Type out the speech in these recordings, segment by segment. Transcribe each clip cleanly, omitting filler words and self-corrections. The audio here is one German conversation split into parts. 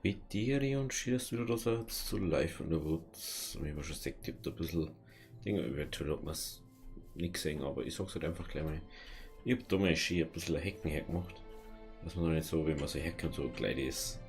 Habitiere und schießt wieder das jetzt zu live und da wird, wie man schon sagt, gibt ein bisschen Dinge, eventuell hat man es nicht gesehen, aber ich sag's halt einfach gleich mal. Ich hab da mal ein bisschen Hecken hergemacht, dass man nicht so, wenn man so Hecken so gleich ist,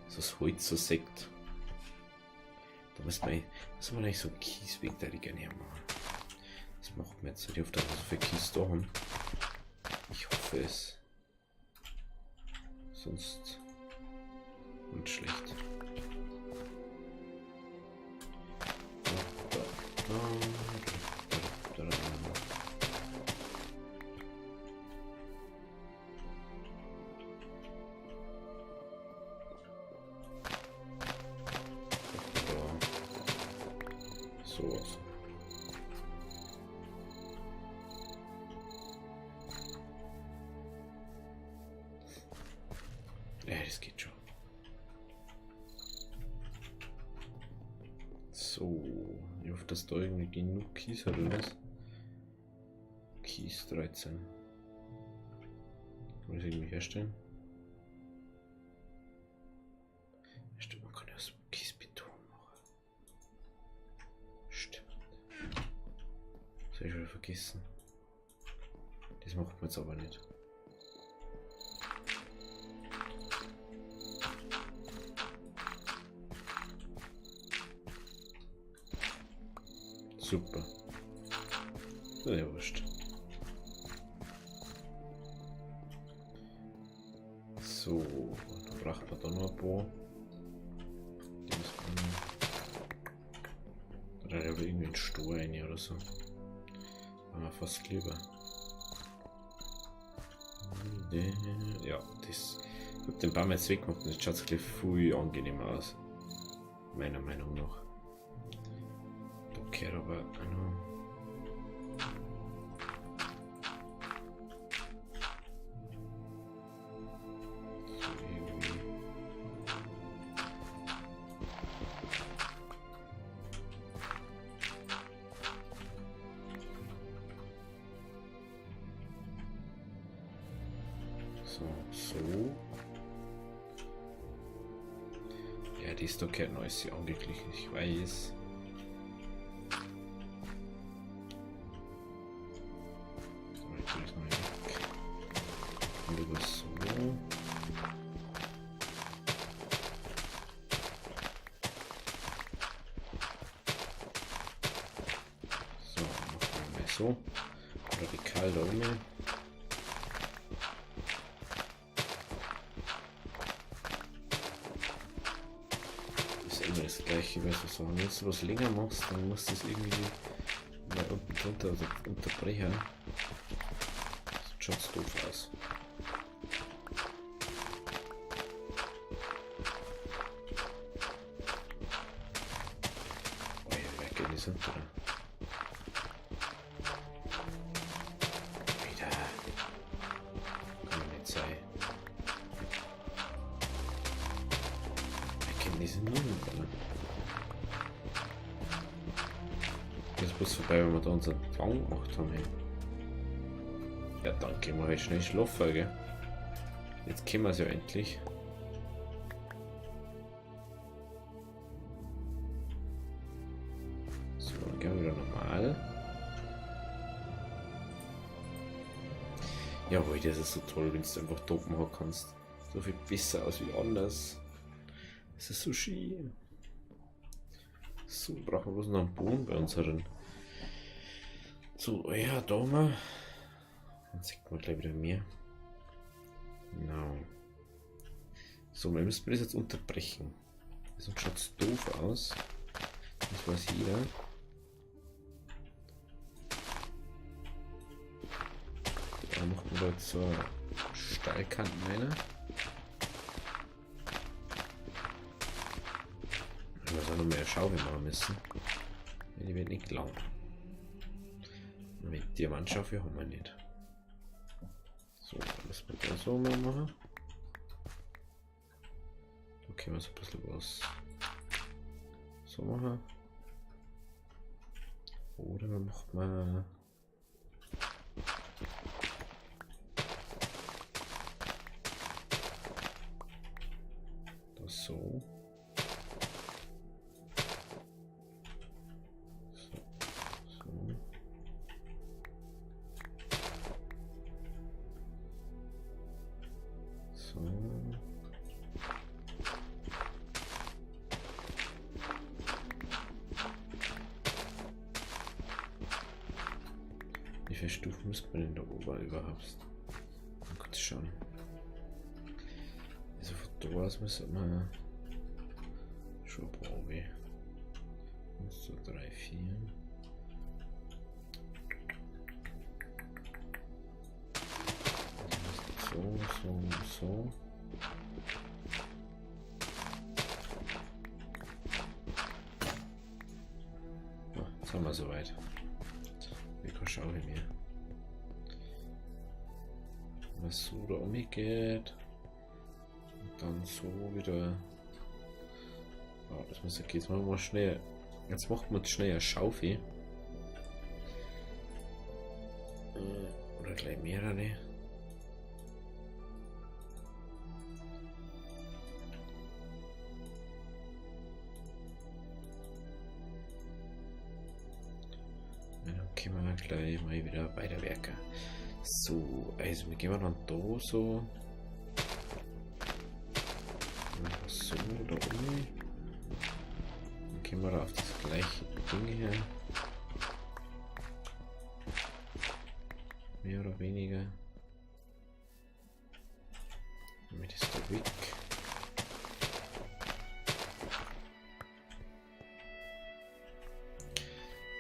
so das Holz so sägt. Da muss man eigentlich so einen Kiesweg da gerne hermachen. Das macht mir jetzt, ich hoffe, dass wir so viel Kies da haben. Ich hoffe es. Sonst wird schlecht. So was. Ja, das geht schon. So, ich hoffe, dass da irgendwie genug Kies hat oder was? Kies 13. Kann ich das irgendwie herstellen? Stimmt, man kann ja so Kiesbeton machen. Stimmt. Das habe ich schon vergessen. Das macht man jetzt aber nicht. Super. Ja, wurscht. So, dann braucht man da noch ein paar. Die muss man. Da aber irgendwie ein Stor rein oder so. Aber fast lieber. Ja, das. Ich hab den Baum jetzt weggemacht und jetzt schaut es gleich viel angenehmer aus. Meiner Meinung nach. Okay, aber so. Ja, die ist doch kein neues angeglichen, ich weiß. So, radikal da oben. Ist immer das gleiche, weißt du, so. Wenn du was länger machst, dann musst du es irgendwie mal unten drunter oder unterbrechen. Das schaut doof aus. Oh ja, wer geht nicht unter? Das muss vorbei, wenn wir da unseren Plan gemacht haben. Hey. Ja, dann gehen wir halt schnell schlafen, gell? Jetzt können wir es ja endlich. So, dann gehen wir wieder normal. Jawohl, das ist so toll, wenn du einfach dort machen kannst. So viel besser aus wie anders. Das ist so schön. So, brauchen wir bloß noch einen Boden bei unseren. So, ja, da mal. Dann sieht man gleich wieder mehr. Genau. So, wir müssen das jetzt unterbrechen. Sonst schaut es doof aus. Das weiß jeder. Da machen wir jetzt so Steilkanten rein. Wir müssen noch mehr Schaufel machen müssen. Die wird nicht lang. Mit Diamantschaufel haben wir nicht. So, müssen wir da so mal machen. Da können wir so ein bisschen was so machen. Oder man macht mal das So. So. So. So. Wie viele Stufen müsste man denn da oben überhaupt? Mal kurz schauen. Also von da aus müsste man schon brauchen. 1, 2, 3, 4. So, so, so. Oh, jetzt haben wir soweit. Ich schaue mir, was so da umgeht. Und dann so wieder. Oh, das muss okay. Jetzt machen wir mal schnell. Jetzt macht man schnell eine Schaufel. Oder gleich mehrere. Können wir gleich mal wieder weiterwerken. So, also wir gehen dann da so. So da oben. Dann gehen wir da auf das gleiche Ding her. Mehr oder weniger. Damit ist der weg.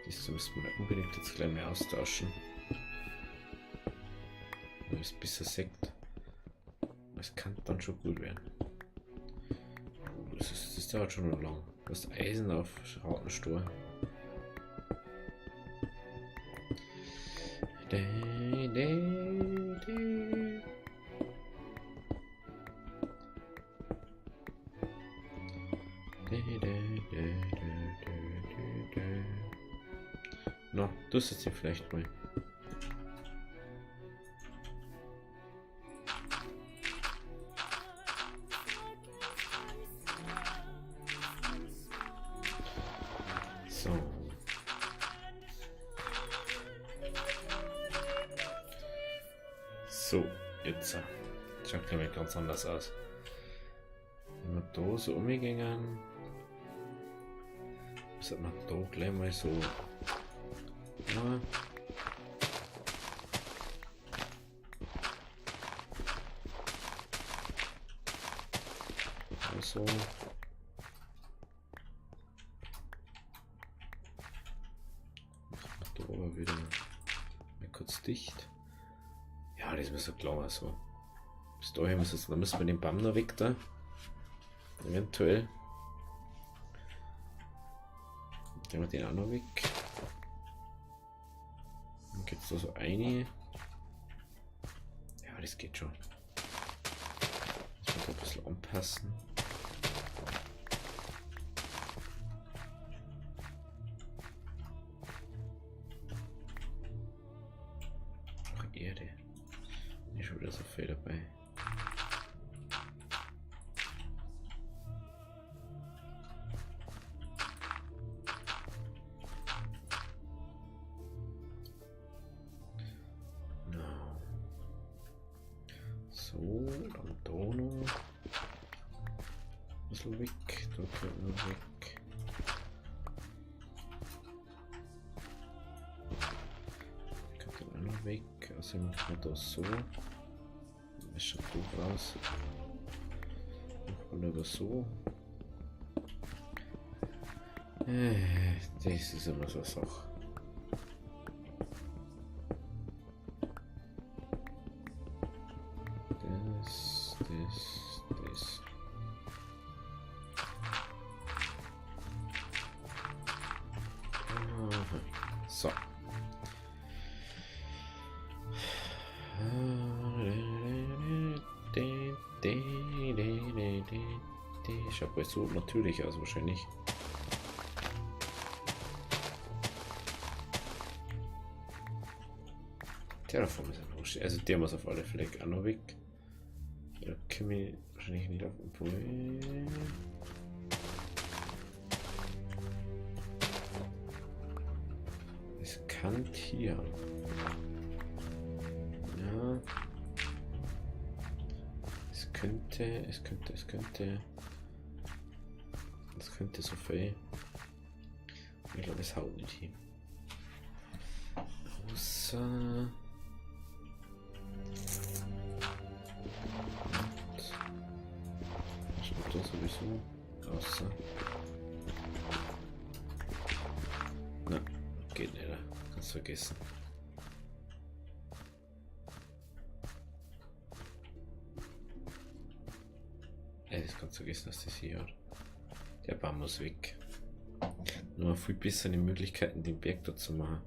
Das müssen wir unbedingt jetzt gleich mal austauschen. Das ist besser Sekt. Es kann dann schon gut werden. Oh, das dauert schon noch lang. Das Eisen auf harten Stor. No, das ist ja vielleicht mal. So. So, jetzt schaut glaube ich ganz anders aus. Wenn wir da so umgegangen, sollte man da gleich mal so. Ja. Also. Da aber wieder mal kurz dicht. Ja, das muss so klar so. Bis dahin müssen wir den Baum noch weg da. Eventuell. Dann wir den auch noch weg. Dann geht es da so eine. Ja, das geht schon. Das muss ein bisschen anpassen. Auch Erde. Nicht schon wieder so viel dabei. So, dann da noch. Ein bisschen weg, da geht noch weg. Kommt dann auch noch weg. Also machen wir das so. Das schaut doof aus. Machen wir aber so. Das ist immer so eine Sache. Das. So. Schaut bei so natürlich aus wahrscheinlich. Terraform ist ein Host. Also der muss auf alle Fälle auch noch weg. Da können wir wahrscheinlich nicht auf dem Pool. Es kann hier. Ja. Es könnte so viel. Ich glaube, es haut nicht hin. Außer. Stimmt das sowieso? Außer. Na, geht nicht. Kannst vergessen. Das kannst du vergessen, dass das hier hat. Der Baum muss weg. Nur viel bessere Möglichkeiten, den Berg dort zu machen.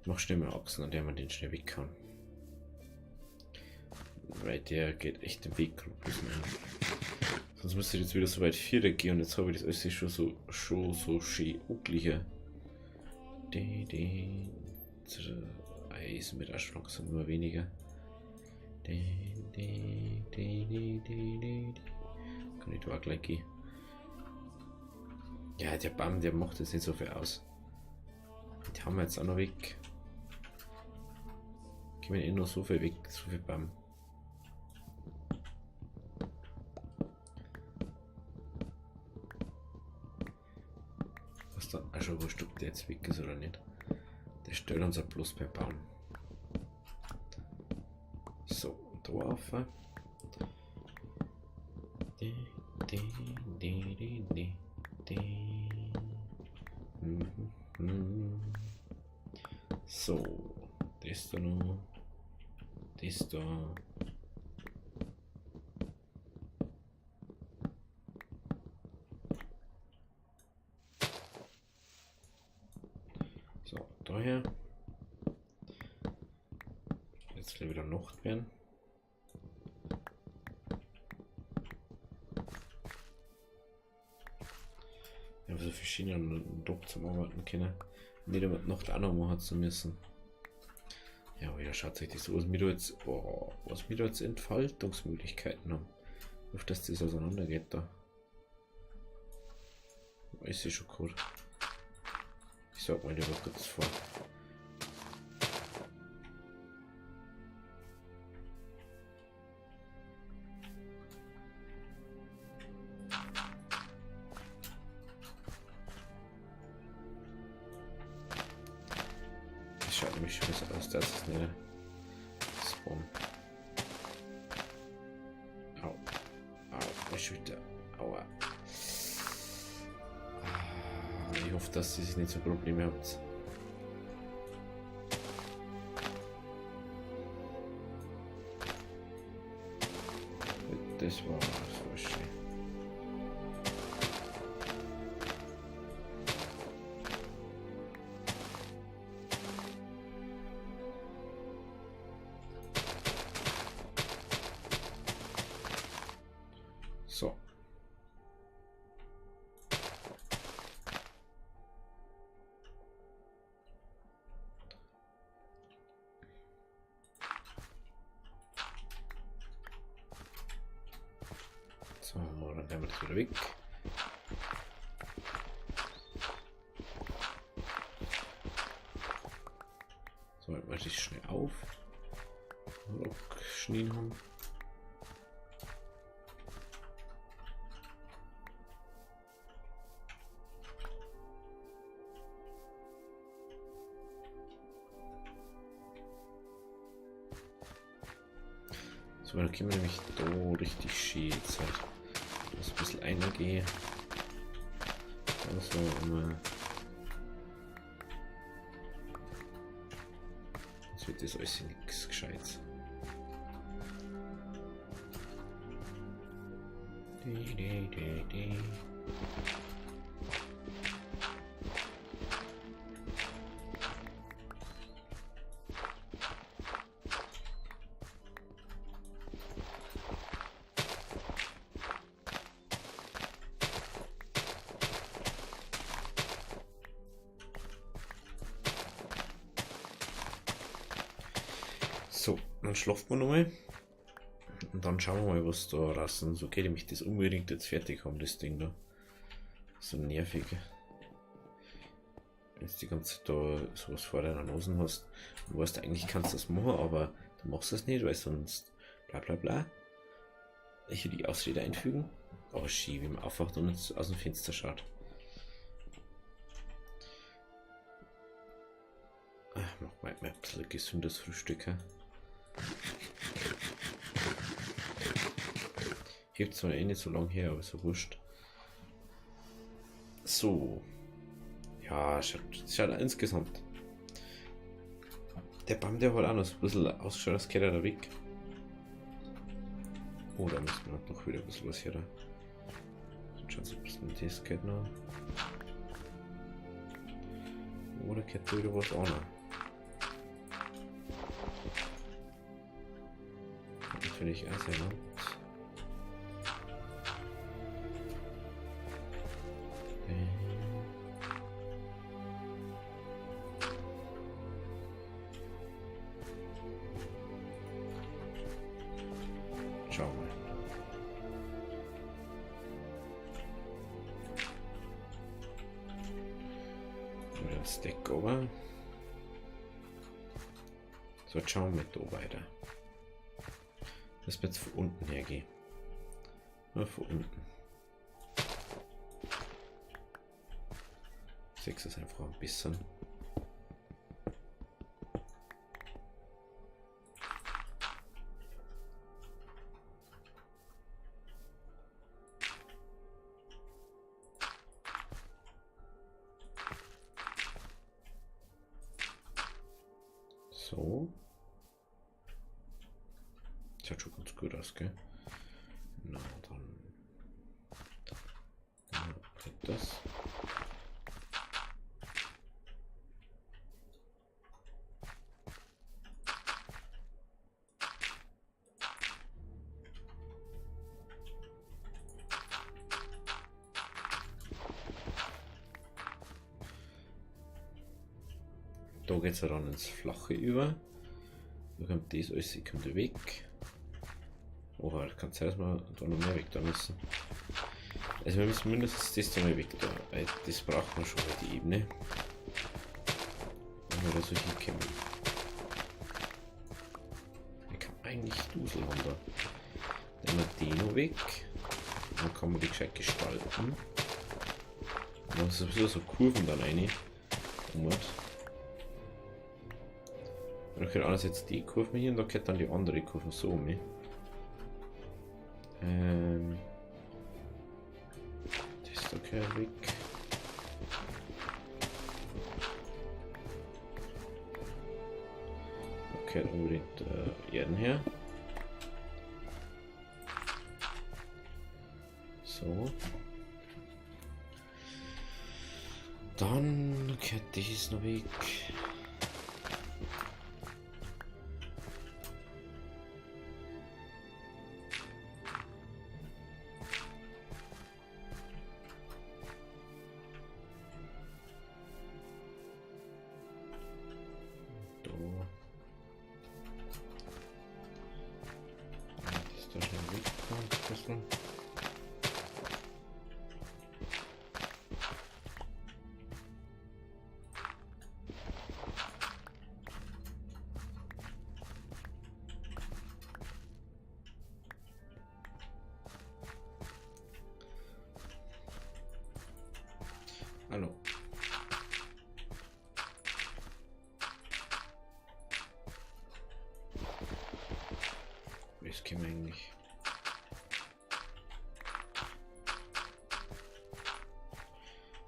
Ich mach schnell mal Achsen, an der man den schnell weg kann. Weil der geht echt den Weg. Sonst müsste ich jetzt wieder so weit 4 gehen und jetzt habe ich das alles schon so schön ugliche. Eisen mit auch langsam immer weniger. Kann ich da auch gleich gehen. Ja, der Baum, der macht jetzt nicht so viel aus. Die haben wir jetzt auch noch weg. Gehen wir eh noch so viel weg, so viel Baum. Was dann auch schon wurscht, ob der jetzt weg ist oder nicht. Der stört uns ja bloß beim Bauen. So, da auf. So, das da noch, das da. So, daher. Jetzt gleich wieder Nacht werden. So verschiedene Druck zum Arbeiten können. Nicht damit Nacht auch noch machen zu müssen. Ja, aber ja, schaut euch das aus, was wir da jetzt Entfaltungsmöglichkeiten haben. Auf dass das auseinander geht da. Ist ja schon cool. Ich sag mal lieber kurz vor. Das schaut nämlich schon so aus, dass es nicht spawn. Au. Au, ich wieder. Aua. Ich hoffe, dass ihr nicht so Probleme habt. Das war so schön. So. So, dann nehmen wir das wieder weg. So, jetzt mache ich schnell auf. Schnee haben. So, dann können wir nämlich da richtig schön jetzt halt. Das ein bisschen eingehen. Also immer. Jetzt wird das alles nichts Gescheites. So, dann schlafen wir nochmal. Und Und dann schauen wir mal, was da draußen so geht. Ich möchte das unbedingt jetzt fertig haben, das Ding da. So nervig. Wenn du die ganze Zeit da sowas vor deiner Nase hast, du weißt eigentlich, kannst du das machen, aber du machst das nicht, weil sonst bla bla bla. Ich will die Ausrede einfügen. Aber schief, wie man aufwacht und uns aus dem Fenster schaut. Ach, mach mal ein bisschen gesundes Frühstück. Hebt zwar eh nicht so lang her, aber so wurscht. So. Ja, schaut insgesamt. Der Baum, der hat auch noch so ein bisschen ausgeschaut, als geht er da weg. Oh, da müssen wir noch wieder ein bisschen was her. Schauen Sie, ein bisschen das geht noch. Oder geht da wieder was auch noch? Natürlich auch sehr lang. Schau mal. Wieder ein Stack over. So, jetzt schauen wir da weiter. Das wird jetzt von unten hergehen. Nur von unten. 6 ist einfach ein bisschen. So. Schaut schon ganz gut aus, gell? Na, dann das. Da geht es dann ins Flache über. Da kommt das alles, kommt weg. Oh, kann sein, dass wir da noch mehr weg da müssen. Also wir müssen mindestens das da mal weg da, weil das braucht man schon mal die Ebene. Wenn wir da so hinkommen. Ich kann eigentlich Dusel haben da. Dann haben wir den noch weg. Dann kann man die gescheit gestalten. Und dann sowieso so Kurven dann rein. Dann geht einerseits die Kurve hier und da geht dann die andere Kurve so um. Das da geht weg. Okay, dann unbedingt Erden her. So. Dann geht das noch weg. Hallo. Das können wir eigentlich.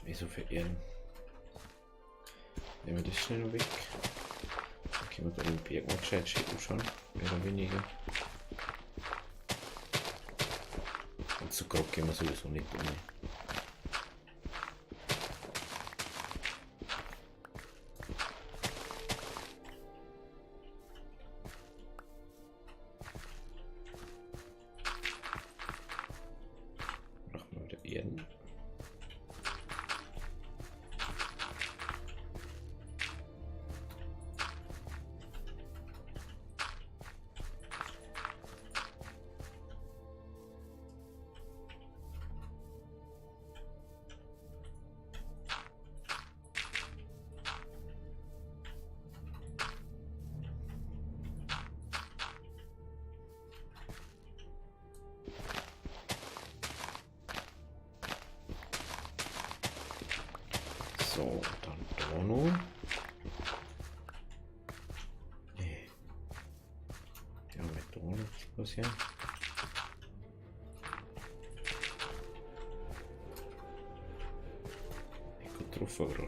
Wieso verehren? Nehmen wir das schnell noch weg. Dann können wir bei den Bergen mal gescheit schicken schon. Mehr oder weniger. Und zu grob gehen wir sowieso nicht um. So, dann da noch. Nee. Ja, mit da noch was hier. Ich gut drauf, oder?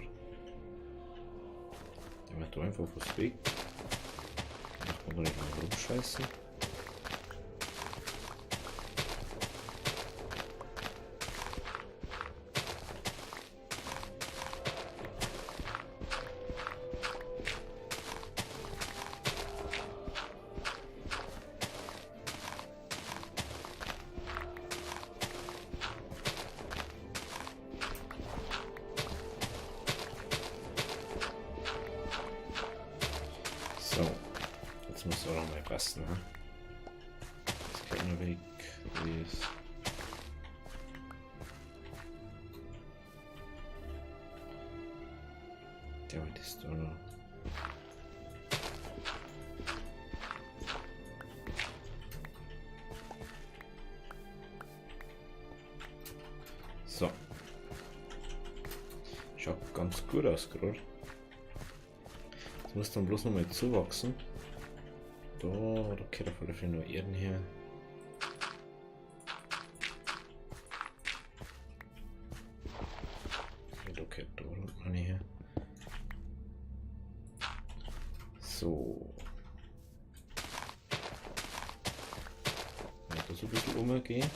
Der wird da einfach was weg. Ich kann da nicht mal rumscheißen. So, jetzt muss auch noch mal passen, ne? Das geht nur weg. Yes. Der ist da noch. So. Schaut ganz gut aus gerade. Das muss dann bloß noch mal zuwachsen. Da geht auf alle Fälle nur Erden her. Da geht da noch nicht her. So. Da so ein bisschen umgehen.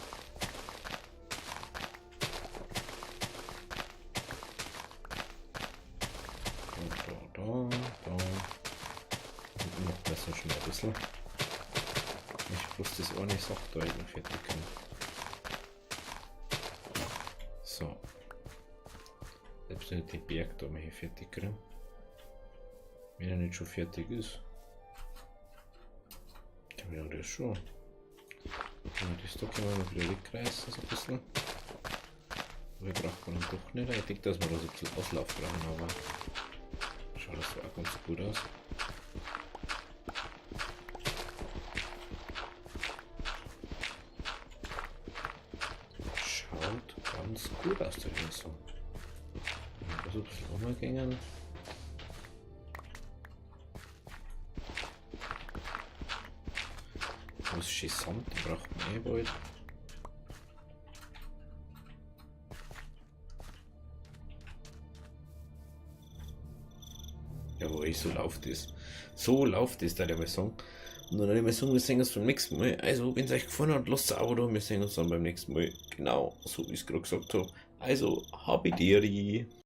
Da. Und noch besser schon ein bisschen. Ich bloß das eine Sache da eben fertig können. So. Selbst wenn ich den Berg da mal hier fertig kriege. Wenn er nicht schon fertig ist. Dann wäre das schon. Und das da können wir mal wieder wegreißen, so ein bisschen. Aber braucht man dann doch nicht. Ich denke, dass wir da so ein bisschen Auslauf brauchen, aber schaut das auch ganz gut aus. Schaut ganz gut aus, der Insel. Also ein bisschen umgegangen. Was schön Sand, die braucht man eh bald. Jawohl, so läuft es. So läuft es, da der mal sagen. Und dann mal sagen, wir sehen uns beim nächsten Mal. Also, wenn es euch gefallen hat, lasst ein Abo da. Wir sehen uns dann beim nächsten Mal. Genau, so wie ich es gerade gesagt habe. Also, Habideri.